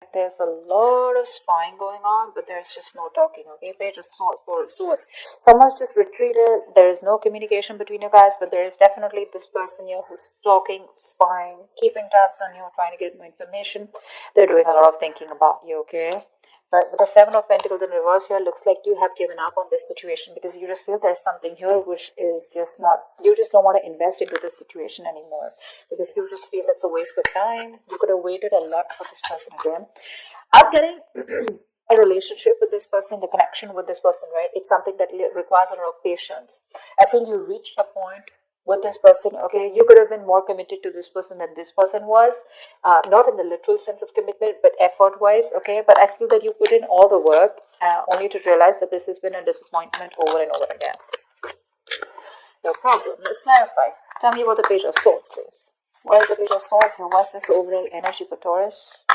like there's a lot of spying going on, but there's just no talking, okay? Page of Swords, Four of Swords. Someone's just retreated. There is no communication between you guys, but there is definitely this person here who's talking, spying, keeping tabs on you, trying to get more information. They're doing a lot of thinking about you, okay? But with the Seven of Pentacles in reverse here, looks like you have given up on this situation because you just feel there's something here which is just not, you just don't want to invest into this situation anymore because you just feel it's a waste of time. You could have waited a lot for this person again. I'm getting a relationship with this person, the connection with this person, right? It's something that requires a lot of patience. I feel you reached a point with this person, okay? You could have been more committed to this person than this person was, not in the literal sense of commitment, but effort wise, okay? But I feel that you put in all the work only to realize that this has been a disappointment over and over again. No problem. Let's clarify. Tell me about the Page of Swords, please. What is the Page of Swords here? What's this overall energy for Taurus?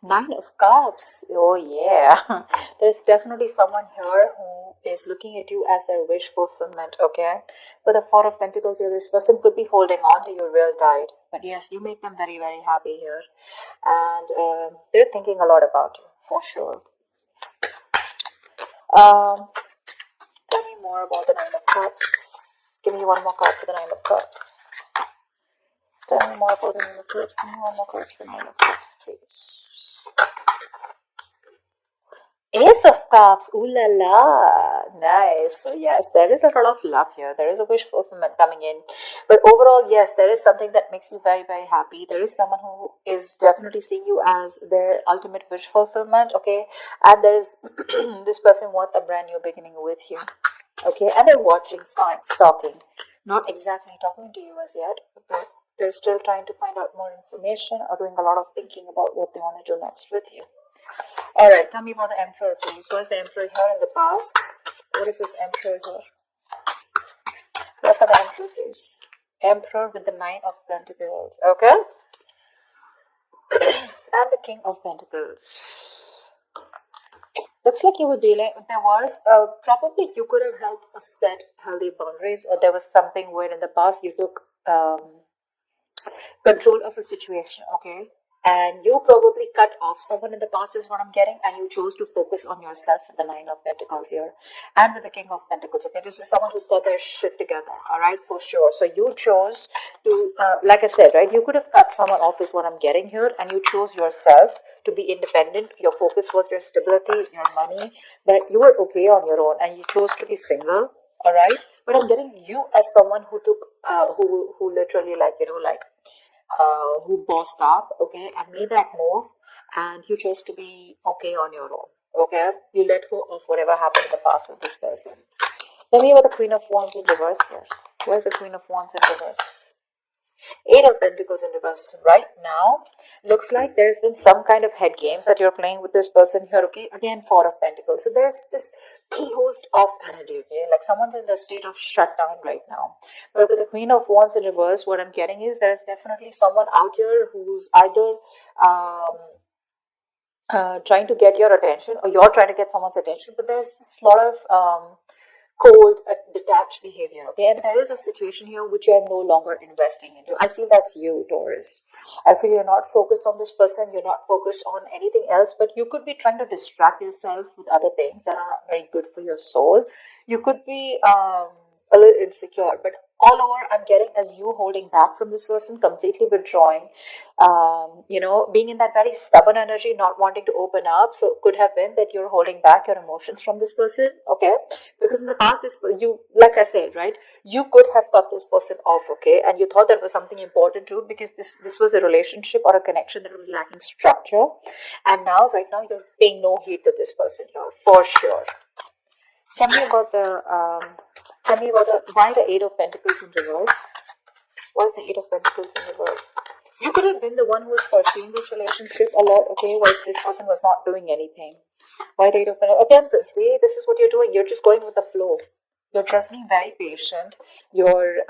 Nine of Cups. Oh yeah. There's definitely someone here who is looking at you as their wish fulfillment, okay? But the Four of Pentacles here, this person could be holding on to you real tight. But yes, you make them very, very happy here. And they're thinking a lot about you, for sure. Tell me more about the Nine of Cups. Give me one more card for the Nine of Cups. Tell me more about the Nine of Cups. Give me one more card for the Nine of Cups, please. Ace of Cups, ooh la la, nice. So yes, there is a lot of love here. There is a wish fulfillment coming in. But overall, yes, there is something that makes you very, very happy. There is someone who is definitely seeing you as their ultimate wish fulfillment, okay? And there is, this person wants a brand new beginning with you, okay? And they're watching, stalking. Not exactly talking to you as yet, but they're still trying to find out more information or doing a lot of thinking about what they want to do next with you. Alright, tell me about the Emperor, please. What is the Emperor here in the past? What is this Emperor here? What for the Emperor, please? Emperor with the Nine of Pentacles, okay? And the King of Pentacles. Looks like you were dealing, there was, probably you could have helped set healthy boundaries, or there was something where in the past you took control of a situation, okay? And you probably cut off someone in the past is what I'm getting, and you chose to focus on yourself with the Nine of Pentacles here. And with the King of Pentacles, okay? This is someone who's got their shit together, alright, for sure. So you chose to, like I said, right, you could have cut someone off is what I'm getting here, and you chose yourself to be independent. Your focus was your stability, your money, but you were okay on your own, and you chose to be single, alright? But I'm getting you as someone who took, who literally like, you know, like, who bossed up, okay, and made that move, and you chose to be okay on your own, okay? You let go of whatever happened in the past with this person. Tell me about the Queen of Wands in reverse here. Where's the Queen of Wands in reverse? Eight of Pentacles in reverse. Right now, looks like there's been some kind of head games that you're playing with this person here, okay? Again, Four of Pentacles. So there's this host of energy, okay? Like someone's in the state of shutdown right now. But with the Queen of Wands in reverse, what I'm getting is there's definitely someone out here who's either trying to get your attention, or you're trying to get someone's attention, but there's this lot of cold, detached behavior, okay? And there is a situation here which you're no longer investing into. I feel that's you, Taurus. I feel you're not focused on this person, you're not focused on anything else, but you could be trying to distract yourself with other things that are not very good for your soul. You could be a little insecure, but all over I'm getting as you holding back from this person, completely withdrawing, you know, being in that very stubborn energy, not wanting to open up. So it could have been that you're holding back your emotions from this person, okay? Because in the past, this you, like I said, right, you could have cut this person off, okay? And you thought that was something important too, because this was a relationship or a connection that was lacking structure. And now, right now, you're paying no heed to this person here, for sure. Tell me about the why the Eight of Pentacles in reverse? Why is the Eight of Pentacles in reverse? You could have been the one who was pursuing this relationship a lot, okay, while this person was not doing anything. Why the Eight of Pentacles? Again, see, this is what you're doing. You're just going with the flow. You're just being very patient. You're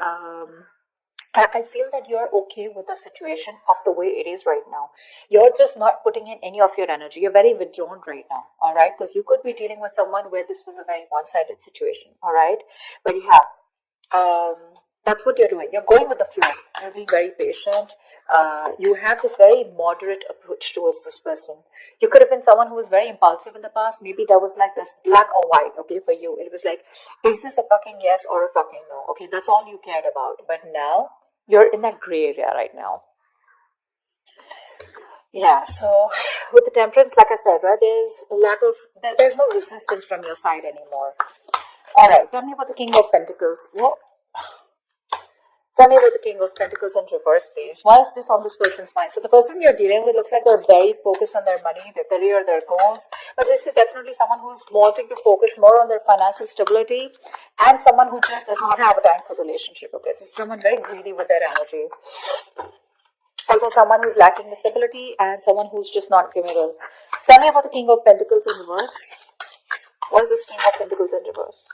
I feel that you're okay with the situation of the way it is right now. You're just not putting in any of your energy. You're very withdrawn right now, all right? Because you could be dealing with someone where this was a very one-sided situation, all right? But yeah, That's what you're doing. You're going with the flow. You're being very patient. You have this very moderate approach towards this person. You could have been someone who was very impulsive in the past. Maybe there was like this black or white, okay, for you. It was like, is this a fucking yes or a fucking no? Okay, that's all you cared about. But now, you're in that gray area right now. Yeah, so with the temperance, like I said, right, there's a lack of, there's no resistance from your side anymore. All right, tell me about the King of Pentacles. What? Tell me about the King of Pentacles in reverse, please. Why is this on this person's mind? So the person you're dealing with looks like they're very focused on their money, their career, their goals. But this is definitely someone who's wanting to focus more on their financial stability and someone who just does not have a time for relationship. Okay, this is someone very greedy with their energy. Also someone who's lacking the stability and someone who's just not committal. Tell me about the King of Pentacles in reverse. What is this King of Pentacles in reverse?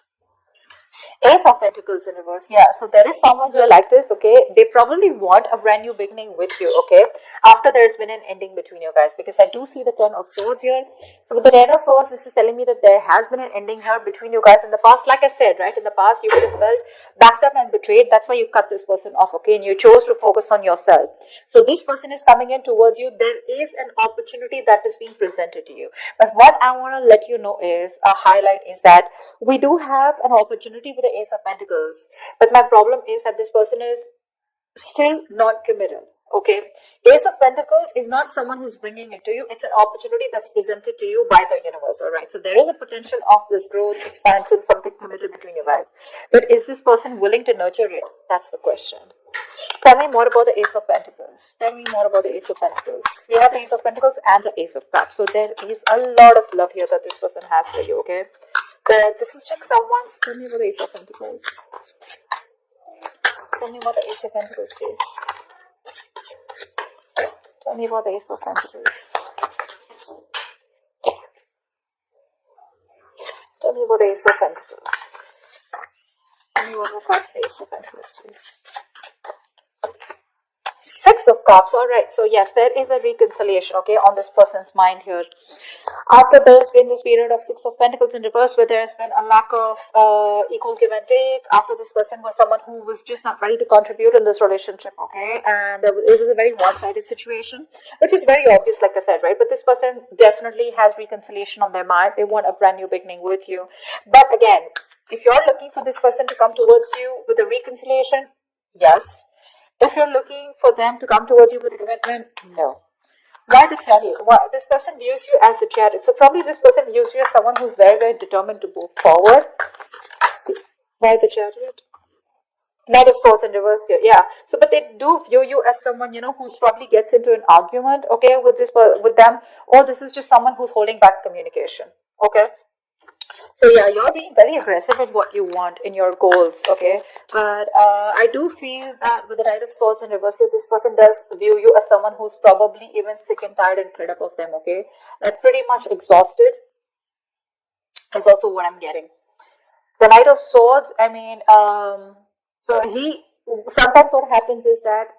Ace of Pentacles in reverse. Yeah, so there is someone here like this, okay? They probably want a brand new beginning with you, okay? After there's been an ending between you guys, because I do see the Ten of Swords here. So with the Ten of Swords, this is telling me that there has been an ending here between you guys in the past. Like I said, right? In the past, you could have felt backstabbed and betrayed. That's why you cut this person off, okay? And you chose to focus on yourself. So this person is coming in towards you. There is an opportunity that is being presented to you. But what I want to let you know is, a highlight is that we do have an opportunity with the Ace of Pentacles, but my problem is that this person is still not committal. Okay, Ace of Pentacles is not someone who's bringing it to you. It's an opportunity that's presented to you by the universe. All right, so there is a potential of this growth, expansion, something committed between you guys. But is this person willing to nurture it? That's the question. Tell me more about the Ace of Pentacles. Tell me more about the Ace of Pentacles. We have the Ace of Pentacles and the Ace of Cups. So there is a lot of love here that this person has for you, okay? But this is just someone. Tell me about the Ace of Pentacles. Tell me about the Ace of Pentacles, please. Tell me about the Ace of Pentacles. Tell me about the Ace of Pentacles. Tell me one more card for the Ace of Pentacles, please. Six of Cups. All right. So yes, there is a reconciliation, okay, on this person's mind here. After there's been this period of Six of Pentacles in reverse, where there's been a lack of equal give and take. After this person was someone who was just not ready to contribute in this relationship, okay, and it was a very one-sided situation, which is very obvious, like I said, right? But this person definitely has reconciliation on their mind. They want a brand new beginning with you. But again, if you're looking for this person to come towards you with a reconciliation, yes. If you're looking for them to come towards you with a commitment, no. Why the Chariot? Why? This person views you as the Chariot. So probably this person views you as someone who's very, very determined to move forward. Why the Chariot? Knight of Swords in reverse here. Yeah. So, but they do view you as someone, you know, who's probably gets into an argument, okay, with them, or this is just someone who's holding back communication, okay. So yeah, you're being very aggressive in what you want in your goals, okay? But I do feel that with the Knight of Swords in reverse, this person does view you as someone who's probably even sick and tired and fed up of them, okay? Like pretty much exhausted is also what I'm getting. The Knight of Swords, I mean, sometimes what happens is that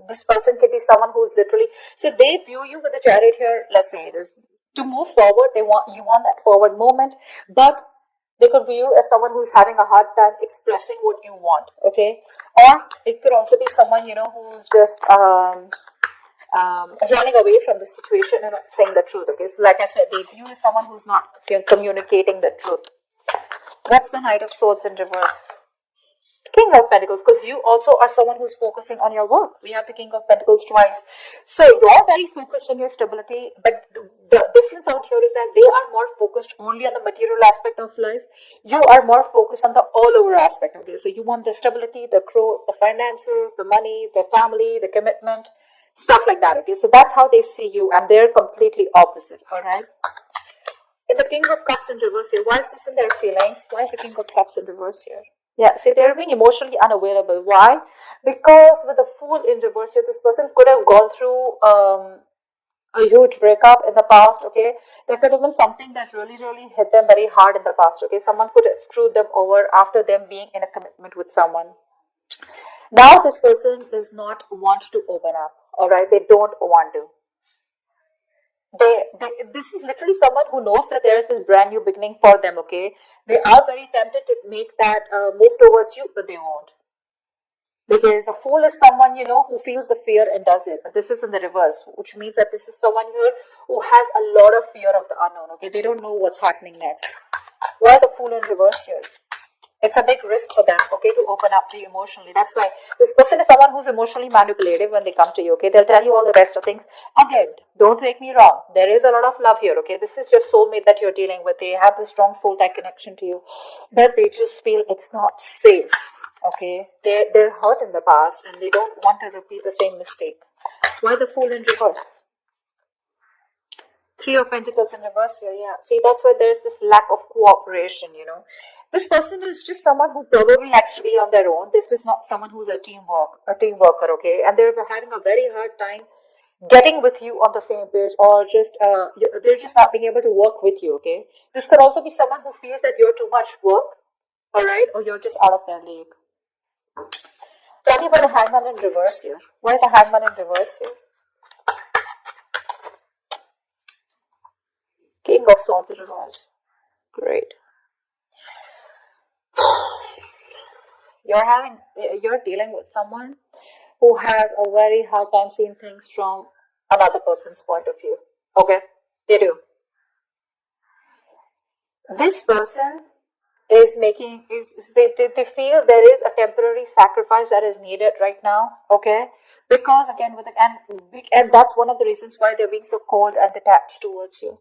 this person can be someone who's literally, so they view you with the Chariot here, let's say it is, to move forward, you want that forward movement, but they could view you as someone who's having a hard time expressing what you want, okay? Or it could also be someone, you know, who's just running away from the situation and not saying the truth, okay? So like I said, they view you as someone who's not communicating the truth. That's the Knight of Swords in reverse. King of Pentacles, because you also are someone who's focusing on your work. We have the King of Pentacles twice. So you're very focused on your stability, but the difference out here is that they are more focused only on the material aspect of life. You are more focused on the all-over aspect, okay? So you want the stability, the growth, the finances, the money, the family, the commitment, stuff like that, okay? So that's how they see you, and they're completely opposite, all right? In the King of Cups in reverse here, why is this in their feelings? Why is the King of Cups in reverse here? Yeah, see, they're being emotionally unavailable. Why? Because with the Fool in reverse here, this person could have gone through a huge breakup in the past, okay? There could have been something that really, really hit them very hard in the past, okay? Someone could have screwed them over after them being in a commitment with someone. Now this person does not want to open up, alright? They don't want to. This is literally someone who knows that there is this brand new beginning for them, okay? They are very tempted to make that move towards you, but they won't. Because the fool is someone, who feels the fear and does it. But this is in the reverse, which means that this is someone here who has a lot of fear of the unknown. Okay, they don't know what's happening next. Why the fool in reverse here? It's a big risk for them, okay, to open up to you emotionally. That's why this person is someone who's emotionally manipulative when they come to you, okay? They'll tell you all the best of things. Again, don't take me wrong. There is a lot of love here, okay? This is your soulmate that you're dealing with. They have a strong soul-like connection to you. But they just feel it's not safe, okay? They're hurt in the past and they don't want to repeat the same mistake. Why the fool in reverse? Three of Pentacles in reverse here, yeah. See, that's where there's this lack of cooperation, This person is just someone who probably likes to be on their own. This is not someone who's a team worker, okay? And they're having a very hard time getting with you on the same page, or just they're just not being able to work with you, okay? This could also be someone who feels that you're too much work, all right? Or you're just out of their league. Tell me about the Hangman in reverse here. Why is the Hangman in reverse here? King of Swords in reverse. Great. You're dealing with someone who has a very hard time seeing things from another person's point of view. Okay? They do. This person is making, they feel there is a temporary sacrifice that is needed right now. Okay? Because again, and that's one of the reasons why they're being so cold and detached towards you.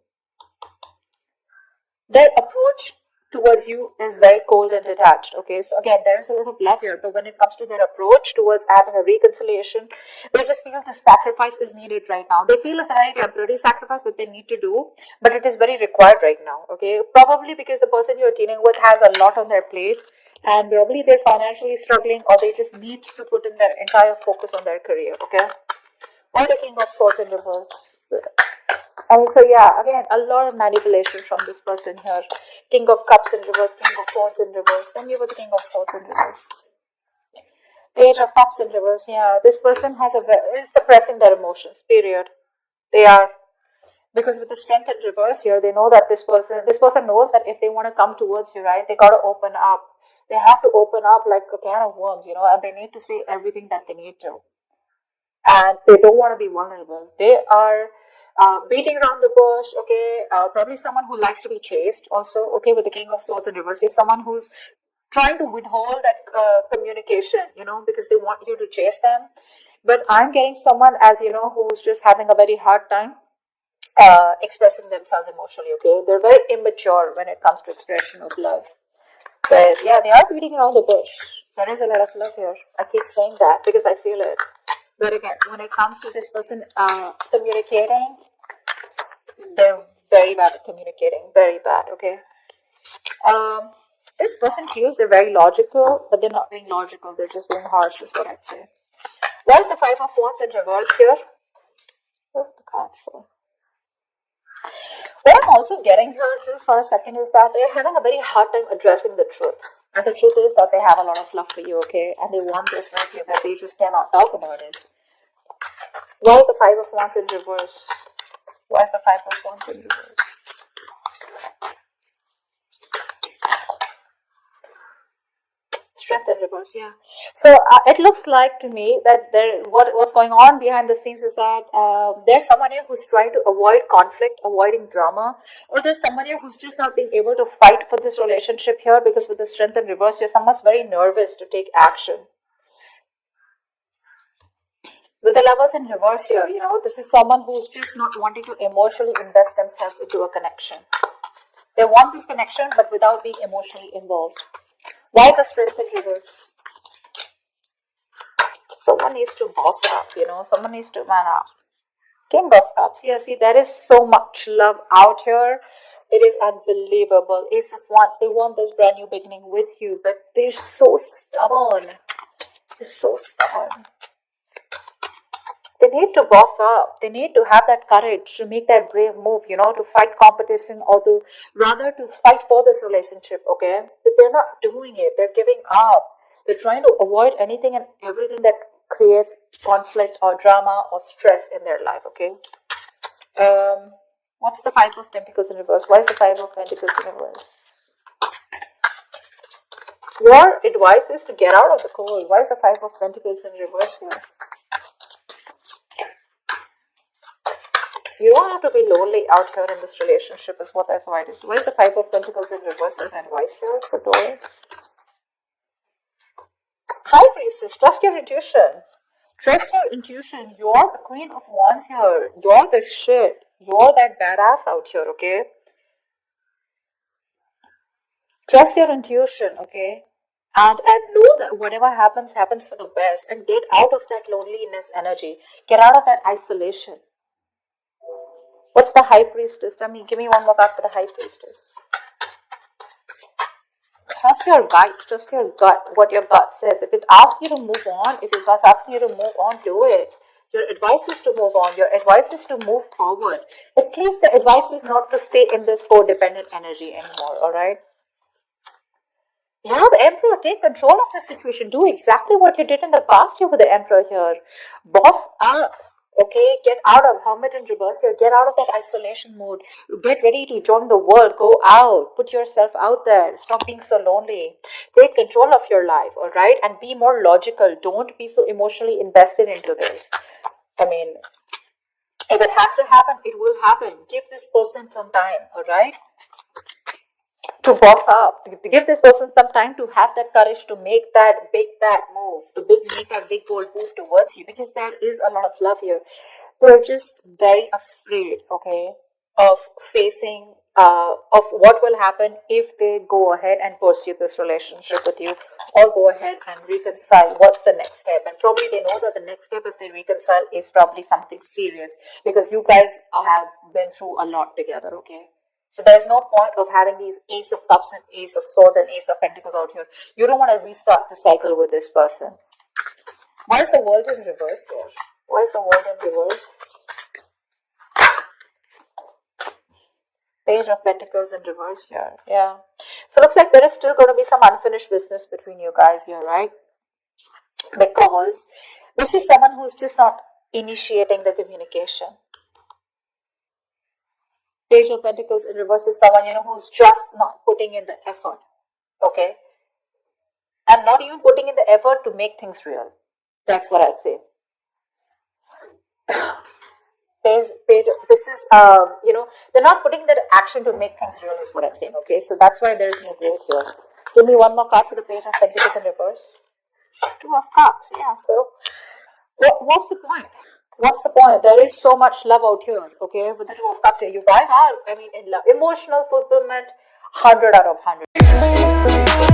Their approach towards you is very cold and detached. Okay, so again, there is a lot of love here, but when it comes to their approach towards having a reconciliation, they just feel the sacrifice is needed right now. They feel it's a very temporary sacrifice that they need to do, but it is very required right now. Okay, probably because the person you're dealing with has a lot on their plate, and probably they're financially struggling, or they just need to put in their entire focus on their career. Okay, or the King of Swords in reverse. So yeah, again, a lot of manipulation from this person here. King of Cups in reverse, King of Swords in reverse. Tell me about the King of Swords in reverse. Page of Cups in reverse. Yeah, this person is suppressing their emotions. Period. They are, because with the Strength in reverse here, they know that this person knows that if they want to come towards you, right, they gotta open up. They have to open up like a can of worms, and they need to say everything that they need to. And they don't want to be vulnerable. They are beating around the bush, okay? Probably someone who likes to be chased also, okay, with the King of Swords in reverse. Is someone who's trying to withhold that communication, because they want you to chase them. But I'm getting someone, as who's just having a very hard time expressing themselves emotionally, okay? They're very immature when it comes to expression of love. But yeah, they are beating around the bush. There is a lot of love here. I keep saying that because I feel it. But again, when it comes to this person communicating, they're very bad at communicating. Very bad, okay? This person feels they're very logical, but they're not being logical. They're just being harsh, is what I'd say. Why is the Five of Wands in reverse here? Oh, the cards for. What I'm also getting here, just for a second, is that they're having a very hard time addressing the truth. And the truth is that they have a lot of love for you, okay? And they want this with you, but they just cannot talk about it. Why is the Five of Wands in reverse? Why is the Five of Wands in reverse? Strength in reverse, yeah. So it looks like to me that what's going on behind the scenes is that there's someone here who's trying to avoid conflict, avoiding drama, or there's someone here who's just not being able to fight for this relationship here, because with the Strength in reverse here, someone's very nervous to take action. With the Lovers in reverse here, this is someone who's just not wanting to emotionally invest themselves into a connection. They want this connection, but without being emotionally involved. Why the Strength in reverse? Someone needs to boss up, someone needs to man up. King of Cups, yeah, see, there is so much love out here. It is unbelievable. Ace of Wands, they want this brand new beginning with you, but they're so stubborn. They're so stubborn. They need to boss up. They need to have that courage to make that brave move, to fight competition, or to fight for this relationship, okay? But they're not doing it. They're giving up. They're trying to avoid anything and everything that creates conflict or drama or stress in their life, okay? What's the Five of Pentacles in reverse? Why is the Five of Pentacles in reverse? Your advice is to get out of the cold. Why is the Five of Pentacles in reverse here? You don't have to be lonely out here in this relationship is what that's why it is. Why is the Five of Pentacles in reverse as advice here for Taurus? High Priestess, trust your intuition. Trust your intuition. You're the Queen of Wands here. You're the shit. You're that badass out here, okay? Trust your intuition, okay? And know that whatever happens, happens for the best. And get out of that loneliness energy. Get out of that isolation. What's the High Priestess? I mean, give me one more card for the High Priestess. Trust your guides, trust your gut, what your gut says. If it asks you to move on, if your gut's asking you to move on, do it. Your advice is to move on. Your advice is to move forward. At least the advice is not to stay in this codependent energy anymore, alright? Yeah, the Emperor, take control of the situation. Do exactly what you did in the past year with the Emperor here. Boss up. Okay, get out of Hermit in reverse here. Get out of that isolation mode. Get ready to join the world. Go out. Put yourself out there. Stop being so lonely. Take control of your life, alright? And be more logical. Don't be so emotionally invested into this. I mean, if it has to happen, it will happen. Give this person some time, alright? To boss up, to give this person some time to have that courage to make that big bad move, to make that big bold move towards you, because there is a lot of love here. They're just very afraid, okay, of facing, of what will happen if they go ahead and pursue this relationship with you, or go ahead and reconcile. What's the next step? And probably they know that the next step if they reconcile is probably something serious, because you guys have been through a lot together, okay? So there's no point of having these Ace of Cups and Ace of Swords and Ace of Pentacles out here. You don't want to restart the cycle with this person. Why is the World in reverse here? Why is the World in reverse? Page of Pentacles in reverse here. Yeah. So looks like there is still going to be some unfinished business between you guys here, right? Because this is someone who's just not initiating the communication. Page of Pentacles in reverse is someone, who's just not putting in the effort, okay? And not even putting in the effort to make things real. That's what I'd say. This is, they're not putting that action to make things real is what I'm saying, okay? So that's why there is no growth here. Give me one more card for the Page of Pentacles in reverse. Two of Cups, yeah. So, what's the point? What's the point? There is so much love out here, okay? With the Two of Cups here. You guys are, in love. Emotional fulfillment, 100 out of 100.